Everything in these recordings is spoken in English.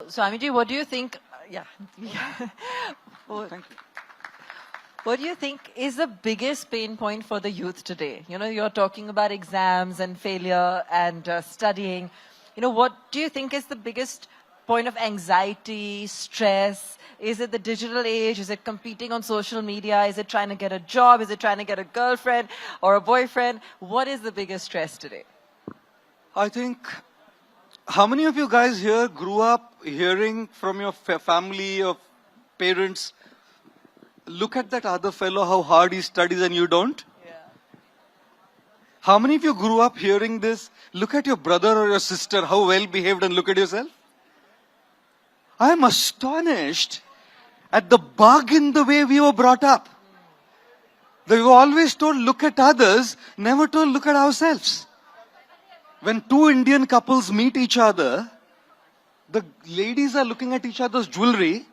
Swamiji, what do you think? Yeah. Thank you. What do you think is the biggest pain point for the youth today? You know, you're talking about exams and failure and studying. You know, what do you think is the biggest point of anxiety, stress? Is it the digital age? Is it competing on social media? Is it trying to get a job? Is it trying to get a girlfriend or a boyfriend? What is the biggest stress today? I think, how many of you guys here grew up hearing from your family or parents, look at that other fellow, how hard he studies and you don't? Yeah. How many of you grew up hearing this? Look at your brother or your sister, how well behaved, and look at yourself. I am astonished at the bug in the way we were brought up. We were always told, look at others, never told, look at ourselves. When two Indian couples meet each other, the ladies are looking at each other's jewelry,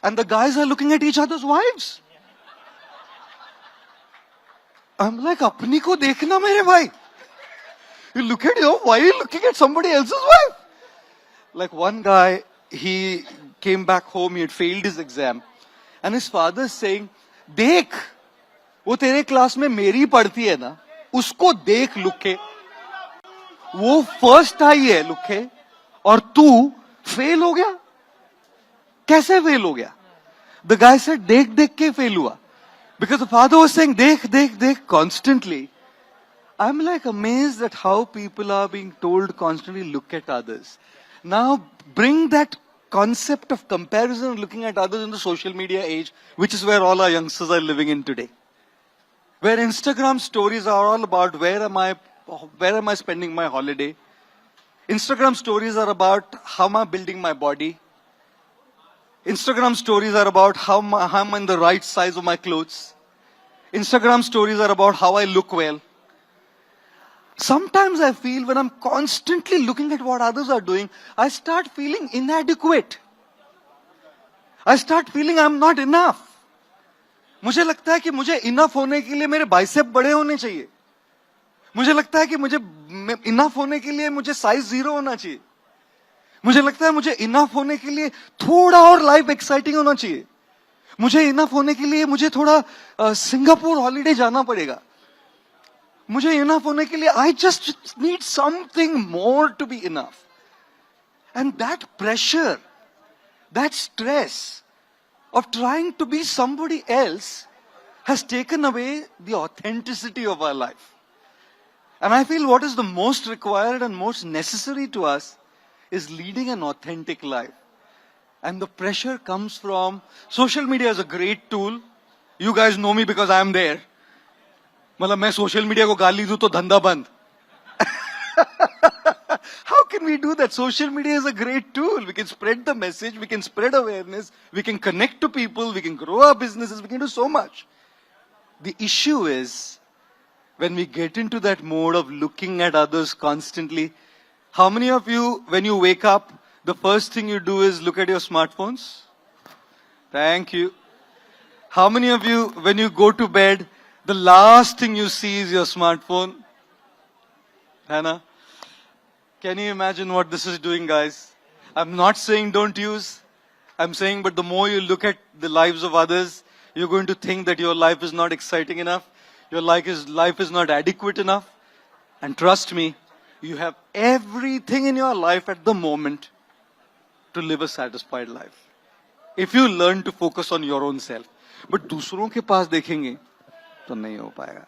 and the guys are looking at each other's wives. I'm like, apni ko dekhna mere bhai. You look at your, why are you looking at somebody else's wife? Like one guy, he came back home, he had failed his exam. And his father is saying, dekh, wo tere class mein meri padti hai na, usko dekh look ke. वो first आई है लुखे और तू fail हो गया कैसे fail हो गया the guy said देख देख के फेल हुआ because the father was saying देख देख देख constantly I am like amazed at how people are being told constantly look at others now bring that concept of comparison looking at others in the social media age which is where all our youngsters are living in today where Instagram stories are all about where am I spending my holiday? Instagram stories are about how am I building my body? Instagram stories are about how I'm in the right size of my clothes. Instagram stories are about how I look well. Sometimes I feel when I'm constantly looking at what others are doing, I start feeling inadequate. I start feeling I'm not enough. मुझे लगता है कि मुझे enough होने के लिए मेरे bicep बड़े होने चाहिए. मुझे लगता है कि मुझे इनफ होने के लिए मुझे साइज 0 होना चाहिए मुझे लगता है मुझे इनफ होने के लिए थोड़ा और लाइफ एक्साइटिंग होना चाहिए मुझे इनफ होने के लिए मुझे थोड़ा सिंगापुर हॉलिडे जाना पड़ेगा मुझे इनफ होने के लिए I just need something more to be enough and that pressure that stress of trying to be somebody else has taken away the authenticity of our life And I feel what is the most required and most necessary to us is leading an authentic life. And the pressure comes from, social media is a great tool. You guys know me because I am there. मतलब मैं social media को गाली दूँ तो धंधा बंद. How can we do that? Social media is a great tool. We can spread the message, we can spread awareness, we can connect to people, we can grow our businesses, we can do so much. The issue is, when we get into that mode of looking at others constantly, how many of you, when you wake up, the first thing you do is look at your smartphones? Thank you. How many of you, when you go to bed, the last thing you see is your smartphone? Hannah? Can you imagine what this is doing, guys? I'm not saying don't use. I'm saying, but the more you look at the lives of others, you're going to think that your life is not exciting enough. Your life is not adequate enough. And trust me, you have everything in your life at the moment to live a satisfied life. If you learn to focus on your own self. But दूसरों के पास देखेंगे तो नहीं हो पाएगा.